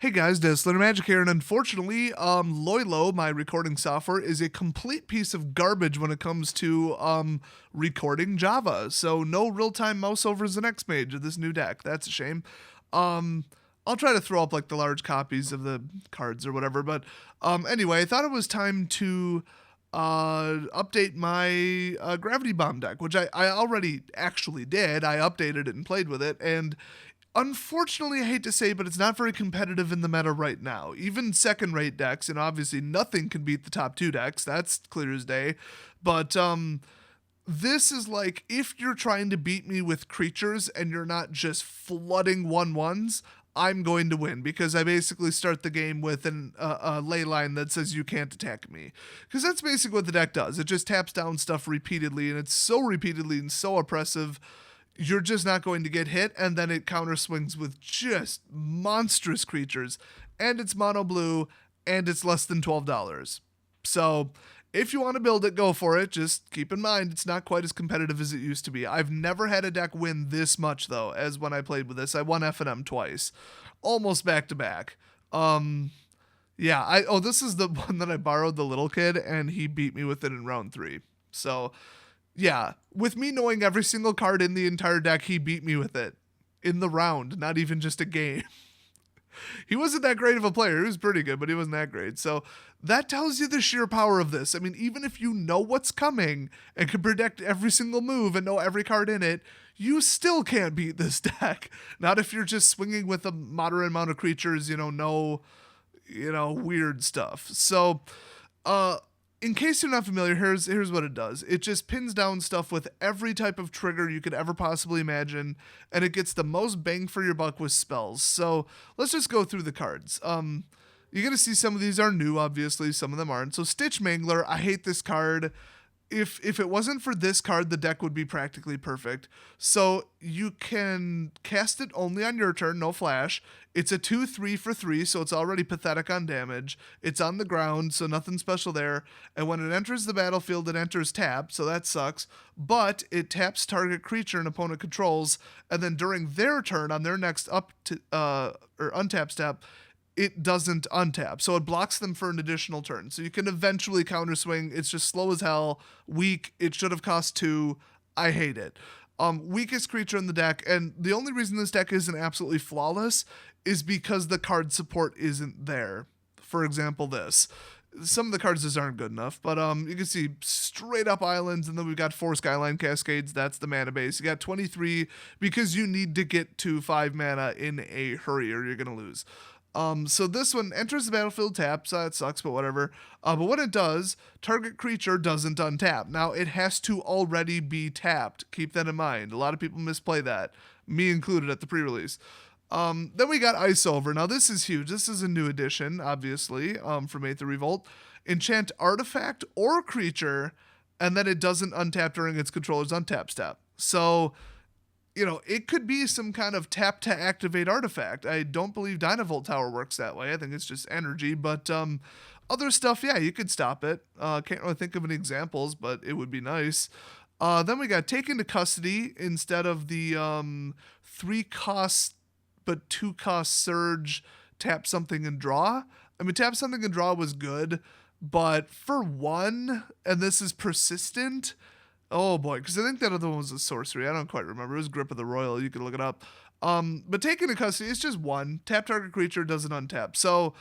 Hey guys, Disallow Magic here, and unfortunately, Loilo, my recording software, is a complete piece of garbage when it comes to recording Java. So no real-time mouse overs and X-Mage of this new deck. That's a shame. I'll try to throw up like the large copies of the cards or whatever. But anyway, I thought it was time to update my Gravity Bomb deck, which I already actually did. I updated it and played with it, and unfortunately, I hate to say, but it's not very competitive in the meta right now. Even second-rate decks, and obviously nothing can beat the top two decks. That's clear as day. But this is like, if you're trying to beat me with creatures and you're not just flooding 1/1s, I'm going to win, because I basically start the game with a ley line that says you can't attack me. Because that's basically what the deck does. It just taps down stuff repeatedly, and it's so repeatedly and so oppressive, you're just not going to get hit, and then it counter swings with just monstrous creatures, and it's mono blue, and it's less than $12. So if you want to build it, go for it. Just keep in mind, it's not quite as competitive as it used to be. I've never had a deck win this much, though, as when I played with this. I won F&M twice, almost back to back. Yeah, this is the one that I borrowed the little kid, and he beat me with it in round 3. So yeah, with me knowing every single card in the entire deck, he beat me with it in the round, not even just a game. He wasn't that great of a player. He was pretty good, but he wasn't that great. So that tells you the sheer power of this. I mean, even if you know what's coming and can predict every single move and know every card in it, you still can't beat this deck. Not if you're just swinging with a moderate amount of creatures, no weird stuff. So, in case you're not familiar, here's what it does. It just pins down stuff with every type of trigger you could ever possibly imagine, and it gets the most bang for your buck with spells. So let's just go through the cards. You're going to see some of these are new, obviously. Some of them aren't. So Stitch Mangler, I hate this card. If it wasn't for this card, the deck would be practically perfect. So you can cast it only on your turn, no flash. It's a 2/3 for 3, so it's already pathetic on damage. It's on the ground, so nothing special there. And when it enters the battlefield, it enters tapped, so that sucks. But it taps target creature an opponent controls, and then during their turn, on their next untap step, it doesn't untap. So it blocks them for an additional turn. So you can eventually counter swing. It's just slow as hell, weak. It should have cost 2. I hate it. Weakest creature in the deck, and the only reason this deck isn't absolutely flawless is because the card support isn't there. For example, this. Some of the cards just aren't good enough, but you can see straight up islands, and then we've got 4 Skyline Cascades. That's the mana base. You got 23 because you need to get to 5 mana in a hurry or you're going to lose. So this one enters the battlefield tapped, so that sucks, but whatever. But when it does, target creature doesn't untap. Now, it has to already be tapped. Keep that in mind. A lot of people misplay that, me included at the pre-release. Then we got Ice Over. Now, this is huge. This is a new addition, obviously, from Aether Revolt. Enchant artifact or creature, and then it doesn't untap during its controller's untap step. So it could be some kind of tap to activate artifact. I don't believe Dynavolt Tower works that way. I think it's just energy. But other stuff, yeah, you could stop it. Can't really think of any examples, but it would be nice. Then we got Take Into Custody instead of the 3 cost but 2 cost Surge, tap something and draw. I mean, tap something and draw was good, but for 1, and this is persistent. Oh boy, because I think that other one was a sorcery. I don't quite remember. It was Grip of the Royal. You could look it up. But Take Into Custody, it's just 1. Tap target creature, doesn't untap. So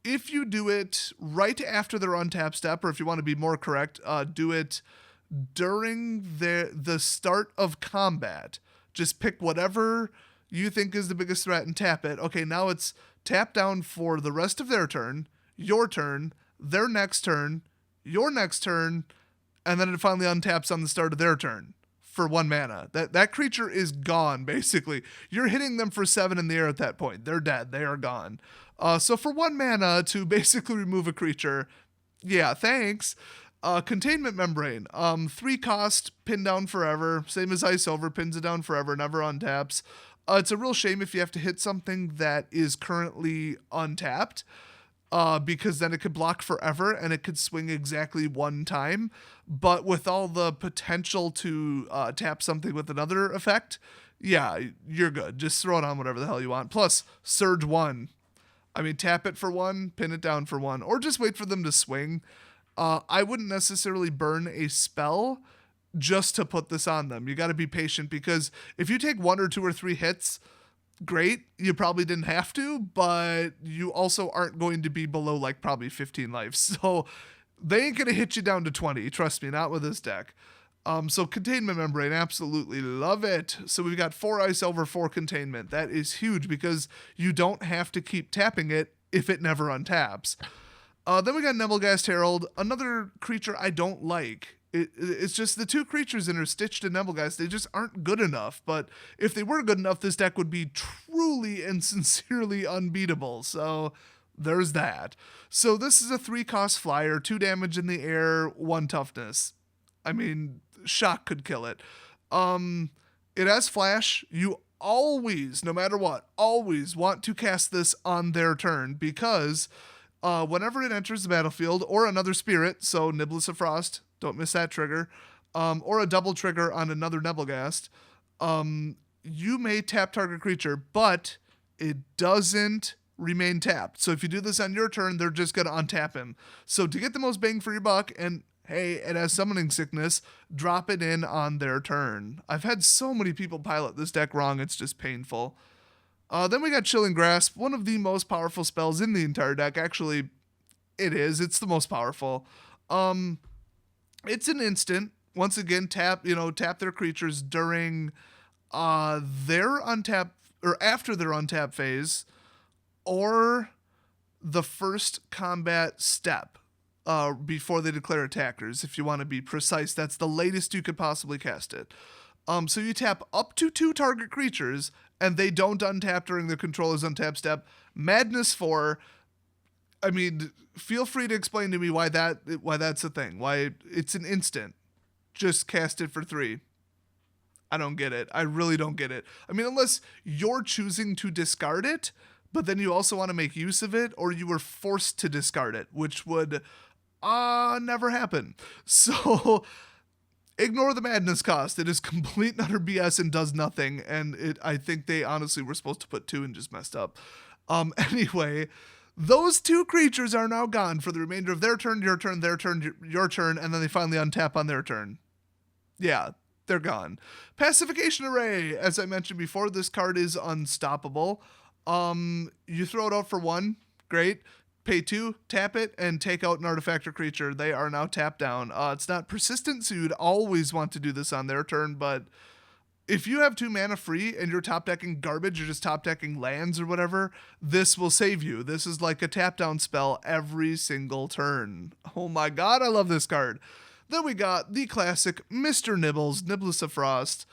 if you do it right after their untap step, or if you want to be more correct, do it during the start of combat. Just pick whatever you think is the biggest threat and tap it. Okay, now it's tap down for the rest of their turn, your turn, their next turn, your next turn, and then it finally untaps on the start of their turn for 1 mana. That creature is gone, basically. You're hitting them for 7 in the air at that point. They're dead. They are gone. So for 1 mana to basically remove a creature, yeah, thanks. Containment Membrane. 3 cost, pin down forever. Same as Ice Over, pins it down forever, never untaps. It's a real shame if you have to hit something that is currently untapped, because then it could block forever and it could swing exactly 1 time. But with all the potential to tap something with another effect, yeah, you're good. Just throw it on whatever the hell you want. Plus, Surge 1. I mean, tap it for 1, pin it down for 1, or just wait for them to swing. I wouldn't necessarily burn a spell just to put this on them. You got to be patient, because if you take 1 or 2 or 3 hits, great, you probably didn't have to, but you also aren't going to be below like probably 15 lives. So they ain't going to hit you down to 20. Trust me, not with this deck. So Containment Membrane, absolutely love it. So we've got 4 ice over 4 containment. That is huge, because you don't have to keep tapping it if it never untaps. Then we got Nebelgast Herald, another creature I don't like. It's just the 2 creatures that are stitched in Nebelgast, they just aren't good enough. But if they were good enough, this deck would be truly and sincerely unbeatable. So there's that. So this is a 3-cost flyer, 2 damage in the air, 1 toughness. I mean, shock could kill it. It has flash. You always, no matter what, always want to cast this on their turn, because whenever it enters the battlefield, or another spirit, so Niblis of Frost, don't miss that trigger, or a double trigger on another Nebelgast, you may tap target creature, but it doesn't remain tapped. So if you do this on your turn, they're just going to untap him. So to get the most bang for your buck, and hey, it has Summoning Sickness, drop it in on their turn. I've had so many people pilot this deck wrong, it's just painful. Then we got Chilling Grasp, one of the most powerful spells in the entire deck. Actually, it is. It's the most powerful. It's an instant. Once again, tap their creatures during their untap, or after their untap phase, or the first combat step. Before they declare attackers, if you want to be precise. That's the latest you could possibly cast it. So you tap up to 2 target creatures, and they don't untap during the controller's untap step. Madness 4. I mean, feel free to explain to me why that's a thing. Why it's an instant. Just cast it for 3. I don't get it. I really don't get it. I mean, unless you're choosing to discard it, but then you also want to make use of it, or you were forced to discard it, which would never happen. So ignore the madness cost. It is complete and utter BS and does nothing. And I think they honestly were supposed to put 2 and just messed up. Anyway, those 2 creatures are now gone for the remainder of their turn, your turn, their turn, your turn, and then they finally untap on their turn. Yeah, they're gone. Pacification Array. As I mentioned before, this card is unstoppable. You throw it out for 1, great. Pay 2, tap it, and take out an artifact or creature. They are now tapped down. It's not persistent, so you'd always want to do this on their turn, but if you have 2 mana free and you're top decking garbage, you're just top decking lands or whatever, this will save you. This is like a tap down spell every single turn. Oh my god, I love this card. Then we got the classic Mr. Nibbles, Niblis of Frost.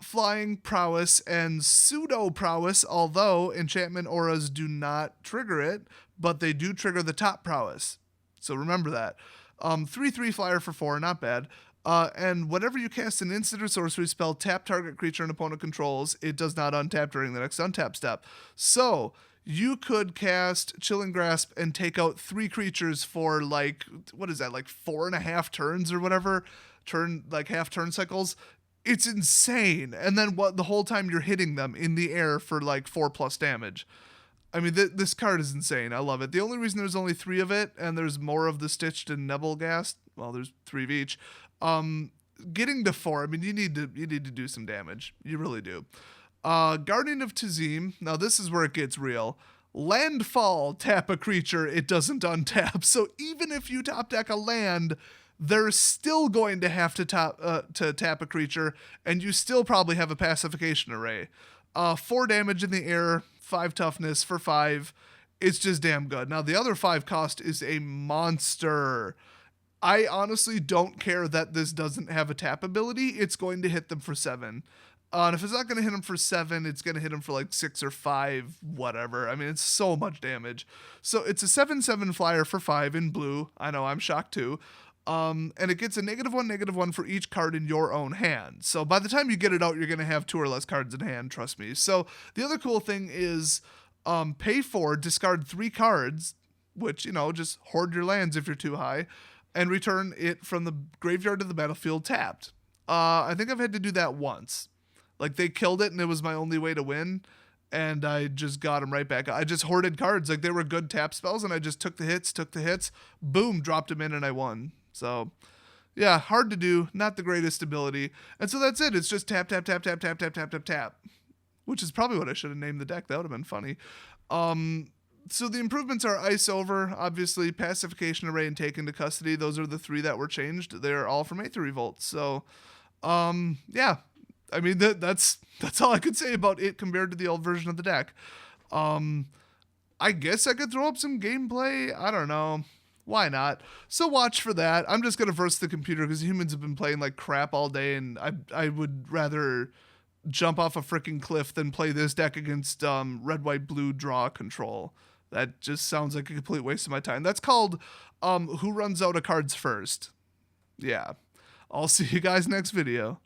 Flying prowess and pseudo prowess, although enchantment auras do not trigger it, but they do trigger the top prowess. So remember that. 3/3 flyer for 4, not bad. And whenever you cast an instant or sorcery spell, tap target creature an opponent controls, it does not untap during the next untap step. So you could cast Chilling Grasp and take out 3 creatures for like 4.5 turns or whatever, half turn cycles. It's insane. And then the whole time you're hitting them in the air for like 4+ damage. I mean, this card is insane. I love it. The only reason there's only 3 of it, and there's more of the Stitched and Nebelgast, well, there's 3 of each. Getting to 4, I mean, you need to do some damage. You really do. Guardian of Tazeem. Now this is where it gets real. Landfall, tap a creature, it doesn't untap. So even if you top deck a land, they're still going to have to tap a creature, and you still probably have a Pacification Array. 4 damage in the air, 5 toughness for 5. It's just damn good. Now, the other 5 cost is a monster. I honestly don't care that this doesn't have a tap ability. It's going to hit them for 7. And if it's not going to hit them for 7, it's going to hit them for like 6 or 5, whatever. I mean, it's so much damage. So it's a 7/7 flyer for 5 in blue. I know, I'm shocked too. And it gets a -1/-1 for each card in your own hand. So by the time you get it out, you're going to have 2 or less cards in hand, trust me. So the other cool thing is pay 4, discard 3 cards, which, just hoard your lands if you're too high, and return it from the graveyard to the battlefield tapped. I think I've had to do that once. Like, they killed it and it was my only way to win. And I just got them right back. I just hoarded cards. Like, they were good tap spells, and I just took the hits, boom, dropped them in, and I won. So, yeah, hard to do. Not the greatest ability. And so that's it. It's just tap, tap, tap, tap, tap, tap, tap, tap, tap. Which is probably what I should have named the deck. That would have been funny. So the improvements are Ice Over, obviously, Pacification Array, and Take into Custody. Those are the 3 that were changed. They're all from Aether Revolt. So, yeah. I mean, that's all I could say about it compared to the old version of the deck. I guess I could throw up some gameplay. I don't know. Why not? So watch for that. I'm just going to verse the computer because humans have been playing like crap all day, and I would rather jump off a freaking cliff than play this deck against red, white, blue draw control. That just sounds like a complete waste of my time. That's called who runs out of cards first. Yeah. I'll see you guys next video.